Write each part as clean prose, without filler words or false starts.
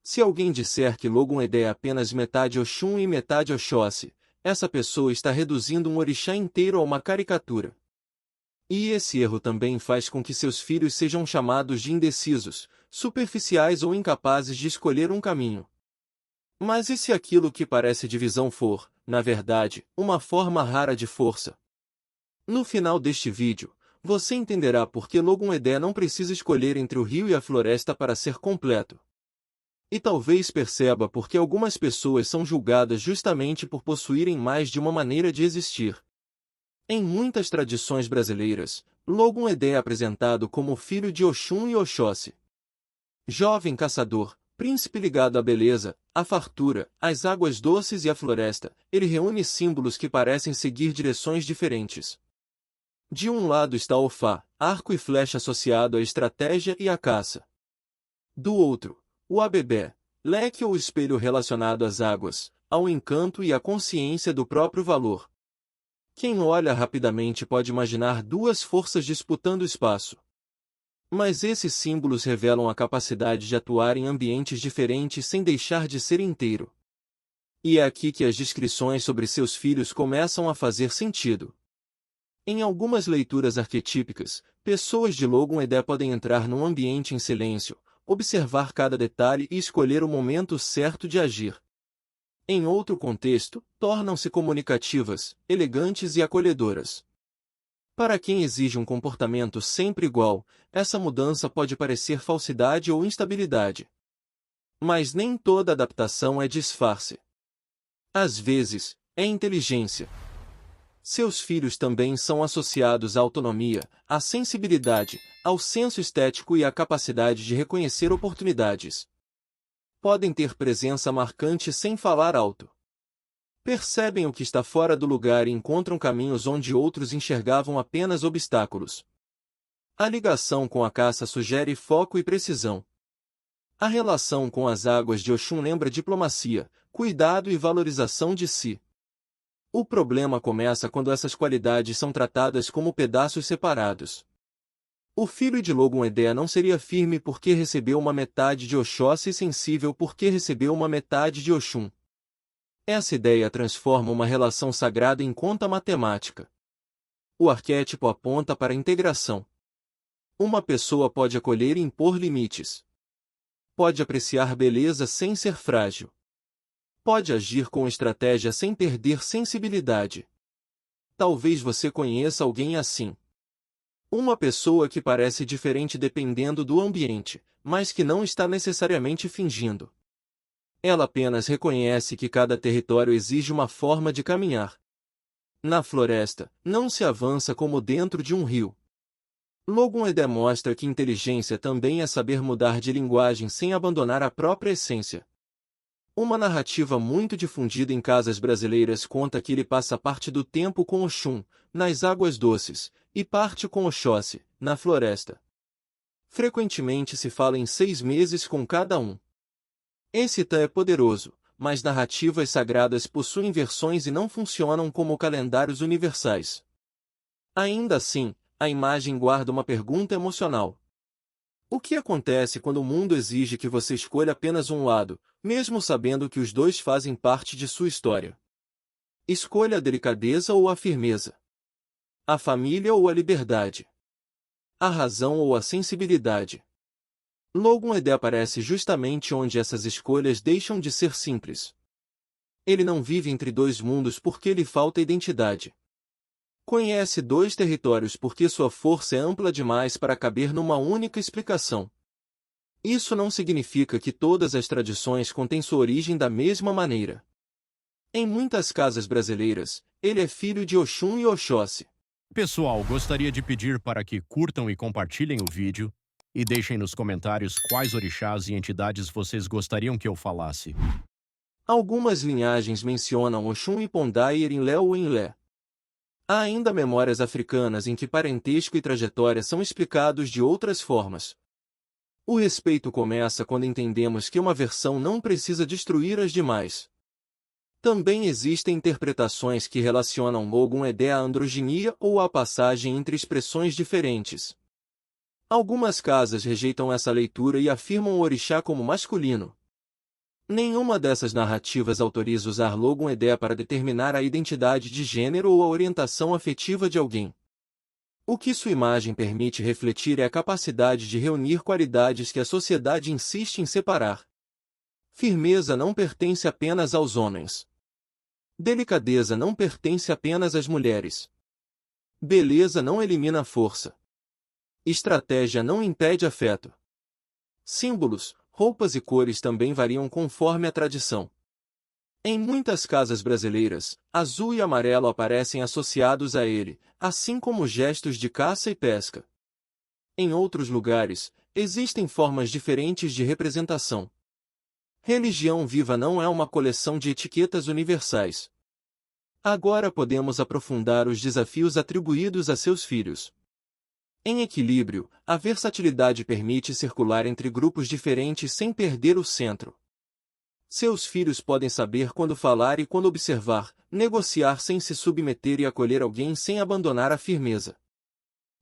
Se alguém disser que Logun-Edé é apenas metade Oxum e metade Oxóssi, essa pessoa está reduzindo um orixá inteiro a uma caricatura. E esse erro também faz com que seus filhos sejam chamados de indecisos, superficiais ou incapazes de escolher um caminho. Mas e se aquilo que parece divisão for, na verdade, uma forma rara de força? No final deste vídeo, você entenderá por que Logun-Edé não precisa escolher entre o rio e a floresta para ser completo. E talvez perceba por que algumas pessoas são julgadas justamente por possuírem mais de uma maneira de existir. Em muitas tradições brasileiras, Logun-Edé é apresentado como filho de Oxum e Oxóssi. Jovem caçador, príncipe ligado à beleza, à fartura, às águas doces e à floresta, ele reúne símbolos que parecem seguir direções diferentes. De um lado está Ofá, arco e flecha associado à estratégia e à caça. Do outro, o Abebé, leque ou espelho relacionado às águas, ao encanto e à consciência do próprio valor. Quem olha rapidamente pode imaginar duas forças disputando espaço. Mas esses símbolos revelam a capacidade de atuar em ambientes diferentes sem deixar de ser inteiro. E é aqui que as descrições sobre seus filhos começam a fazer sentido. Em algumas leituras arquetípicas, pessoas de Logun-Edé podem entrar num ambiente em silêncio, observar cada detalhe e escolher o momento certo de agir. Em outro contexto, tornam-se comunicativas, elegantes e acolhedoras. Para quem exige um comportamento sempre igual, essa mudança pode parecer falsidade ou instabilidade. Mas nem toda adaptação é disfarce. Às vezes, é inteligência. Seus filhos também são associados à autonomia, à sensibilidade, ao senso estético e à capacidade de reconhecer oportunidades. Podem ter presença marcante sem falar alto. Percebem o que está fora do lugar e encontram caminhos onde outros enxergavam apenas obstáculos. A ligação com a caça sugere foco e precisão. A relação com as águas de Oxum lembra diplomacia, cuidado e valorização de si. O problema começa quando essas qualidades são tratadas como pedaços separados. O filho de Logun-Edé não seria firme porque recebeu uma metade de Oxóssi e sensível porque recebeu uma metade de Oxum. Essa ideia transforma uma relação sagrada em conta matemática. O arquétipo aponta para a integração. Uma pessoa pode acolher e impor limites. Pode apreciar beleza sem ser frágil. Pode agir com estratégia sem perder sensibilidade. Talvez você conheça alguém assim. Uma pessoa que parece diferente dependendo do ambiente, mas que não está necessariamente fingindo. Ela apenas reconhece que cada território exige uma forma de caminhar. Na floresta, não se avança como dentro de um rio. Logun-Edé mostra que inteligência também é saber mudar de linguagem sem abandonar a própria essência. Uma narrativa muito difundida em casas brasileiras conta que ele passa parte do tempo com Oxum, nas águas doces, e parte com Oxóssi, na floresta. Frequentemente se fala em 6 meses com cada um. Esse tá é poderoso, mas narrativas sagradas possuem versões e não funcionam como calendários universais. Ainda assim, a imagem guarda uma pergunta emocional. O que acontece quando o mundo exige que você escolha apenas um lado, mesmo sabendo que os dois fazem parte de sua história? Escolha a delicadeza ou a firmeza. A família ou a liberdade. A razão ou a sensibilidade. Logun-Edé aparece justamente onde essas escolhas deixam de ser simples. Ele não vive entre dois mundos porque lhe falta identidade. Conhece 2 territórios porque sua força é ampla demais para caber numa única explicação. Isso não significa que todas as tradições contêm sua origem da mesma maneira. Em muitas casas brasileiras, ele é filho de Oxum e Oxóssi. Pessoal, gostaria de pedir para que curtam e compartilhem o vídeo e deixem nos comentários quais orixás e entidades vocês gostariam que eu falasse. Algumas linhagens mencionam Oxum e Pondá e Erinlé ou Enlé. Há ainda memórias africanas em que parentesco e trajetória são explicados de outras formas. O respeito começa quando entendemos que uma versão não precisa destruir as demais. Também existem interpretações que relacionam Logun-Edé à androginia ou à passagem entre expressões diferentes. Algumas casas rejeitam essa leitura e afirmam o orixá como masculino. Nenhuma dessas narrativas autoriza usar logo uma ideia para determinar a identidade de gênero ou a orientação afetiva de alguém. O que sua imagem permite refletir é a capacidade de reunir qualidades que a sociedade insiste em separar. Firmeza não pertence apenas aos homens. Delicadeza não pertence apenas às mulheres. Beleza não elimina força. Estratégia não impede afeto. Símbolos, roupas e cores também variam conforme a tradição. Em muitas casas brasileiras, azul e amarelo aparecem associados a ele, assim como gestos de caça e pesca. Em outros lugares, existem formas diferentes de representação. Religião viva não é uma coleção de etiquetas universais. Agora podemos aprofundar os desafios atribuídos a seus filhos. Em equilíbrio, a versatilidade permite circular entre grupos diferentes sem perder o centro. Seus filhos podem saber quando falar e quando observar, negociar sem se submeter e acolher alguém sem abandonar a firmeza.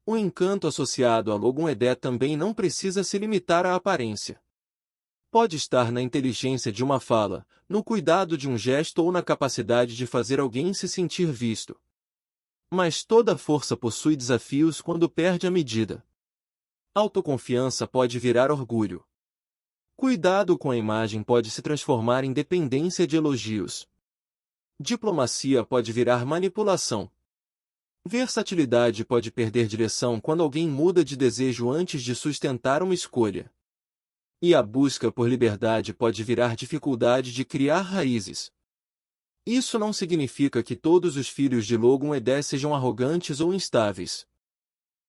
O encanto associado a Logun Edé também não precisa se limitar à aparência. Pode estar na inteligência de uma fala, no cuidado de um gesto ou na capacidade de fazer alguém se sentir visto. Mas toda força possui desafios quando perde a medida. Autoconfiança pode virar orgulho. Cuidado com a imagem pode se transformar em dependência de elogios. Diplomacia pode virar manipulação. Versatilidade pode perder direção quando alguém muda de desejo antes de sustentar uma escolha. E a busca por liberdade pode virar dificuldade de criar raízes. Isso não significa que todos os filhos de Logun Edé sejam arrogantes ou instáveis.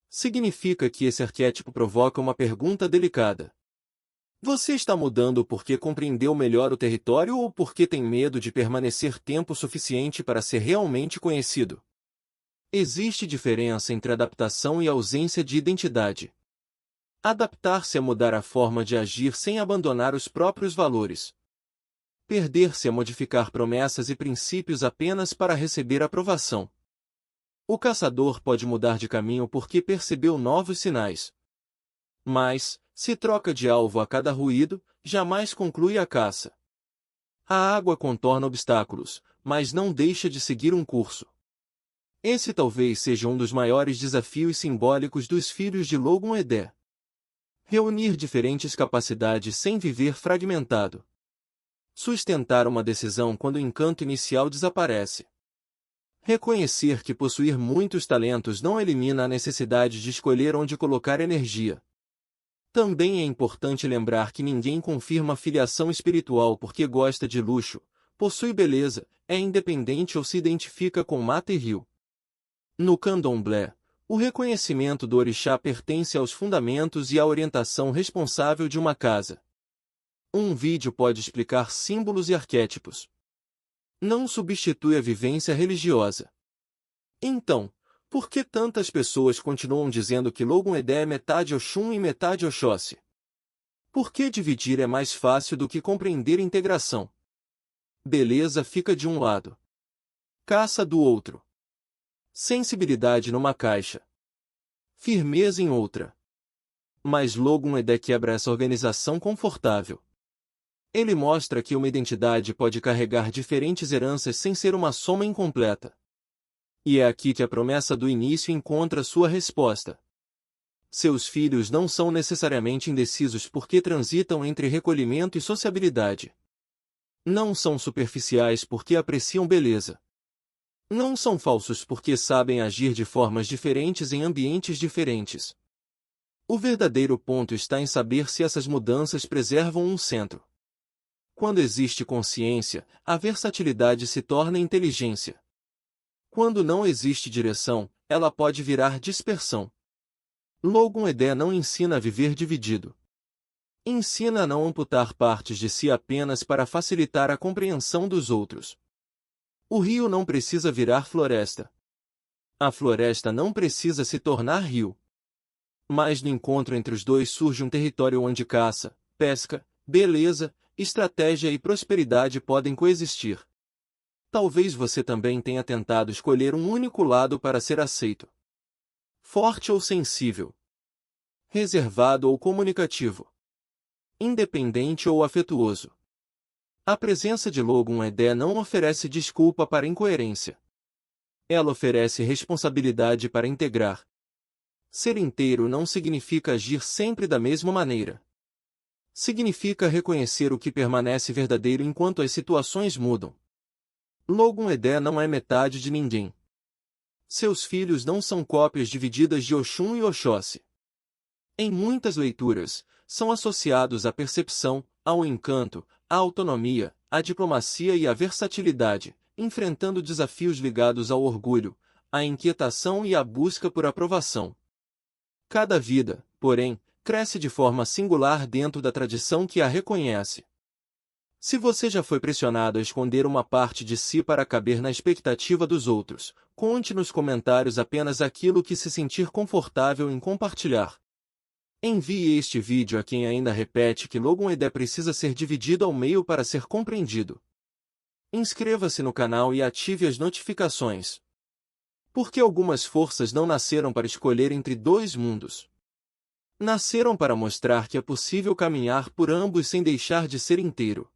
Significa que esse arquétipo provoca uma pergunta delicada. Você está mudando porque compreendeu melhor o território ou porque tem medo de permanecer tempo suficiente para ser realmente conhecido? Existe diferença entre adaptação e ausência de identidade. Adaptar-se é mudar a forma de agir sem abandonar os próprios valores. Perder-se é modificar promessas e princípios apenas para receber aprovação. O caçador pode mudar de caminho porque percebeu novos sinais. Mas, se troca de alvo a cada ruído, jamais conclui a caça. A água contorna obstáculos, mas não deixa de seguir um curso. Esse talvez seja um dos maiores desafios simbólicos dos filhos de Logun Edé. Reunir diferentes capacidades sem viver fragmentado. Sustentar uma decisão quando o encanto inicial desaparece. Reconhecer que possuir muitos talentos não elimina a necessidade de escolher onde colocar energia. Também é importante lembrar que ninguém confirma filiação espiritual porque gosta de luxo, possui beleza, é independente ou se identifica com mata e rio. No candomblé, o reconhecimento do orixá pertence aos fundamentos e à orientação responsável de uma casa. Um vídeo pode explicar símbolos e arquétipos. Não substitui a vivência religiosa. Então, por que tantas pessoas continuam dizendo que Logun Edé é metade Oxum e metade Oxóssi? Por que dividir é mais fácil do que compreender integração? Beleza fica de um lado. Caça do outro. Sensibilidade numa caixa. Firmeza em outra. Mas Logun Edé quebra essa organização confortável. Ele mostra que uma identidade pode carregar diferentes heranças sem ser uma soma incompleta. E é aqui que a promessa do início encontra sua resposta. Seus filhos não são necessariamente indecisos porque transitam entre recolhimento e sociabilidade. Não são superficiais porque apreciam beleza. Não são falsos porque sabem agir de formas diferentes em ambientes diferentes. O verdadeiro ponto está em saber se essas mudanças preservam um centro. Quando existe consciência, a versatilidade se torna inteligência. Quando não existe direção, ela pode virar dispersão. Logun Edé não ensina a viver dividido. Ensina a não amputar partes de si apenas para facilitar a compreensão dos outros. O rio não precisa virar floresta. A floresta não precisa se tornar rio. Mas no encontro entre os dois surge um território onde caça, pesca, beleza, estratégia e prosperidade podem coexistir. Talvez você também tenha tentado escolher um único lado para ser aceito. Forte ou sensível. Reservado ou comunicativo. Independente ou afetuoso. A presença de Logun Edé não oferece desculpa para incoerência. Ela oferece responsabilidade para integrar. Ser inteiro não significa agir sempre da mesma maneira. Significa reconhecer o que permanece verdadeiro enquanto as situações mudam. Logun Edé não é metade de ninguém. Seus filhos não são cópias divididas de Oxum e Oxóssi. Em muitas leituras, são associados à percepção, ao encanto, à autonomia, à diplomacia e à versatilidade, enfrentando desafios ligados ao orgulho, à inquietação e à busca por aprovação. Cada vida, porém, cresce de forma singular dentro da tradição que a reconhece. Se você já foi pressionado a esconder uma parte de si para caber na expectativa dos outros, conte nos comentários apenas aquilo que se sentir confortável em compartilhar. Envie este vídeo a quem ainda repete que Logun Edé precisa ser dividido ao meio para ser compreendido. Inscreva-se no canal e ative as notificações. Porque algumas forças não nasceram para escolher entre dois mundos. Nasceram para mostrar que é possível caminhar por ambos sem deixar de ser inteiro.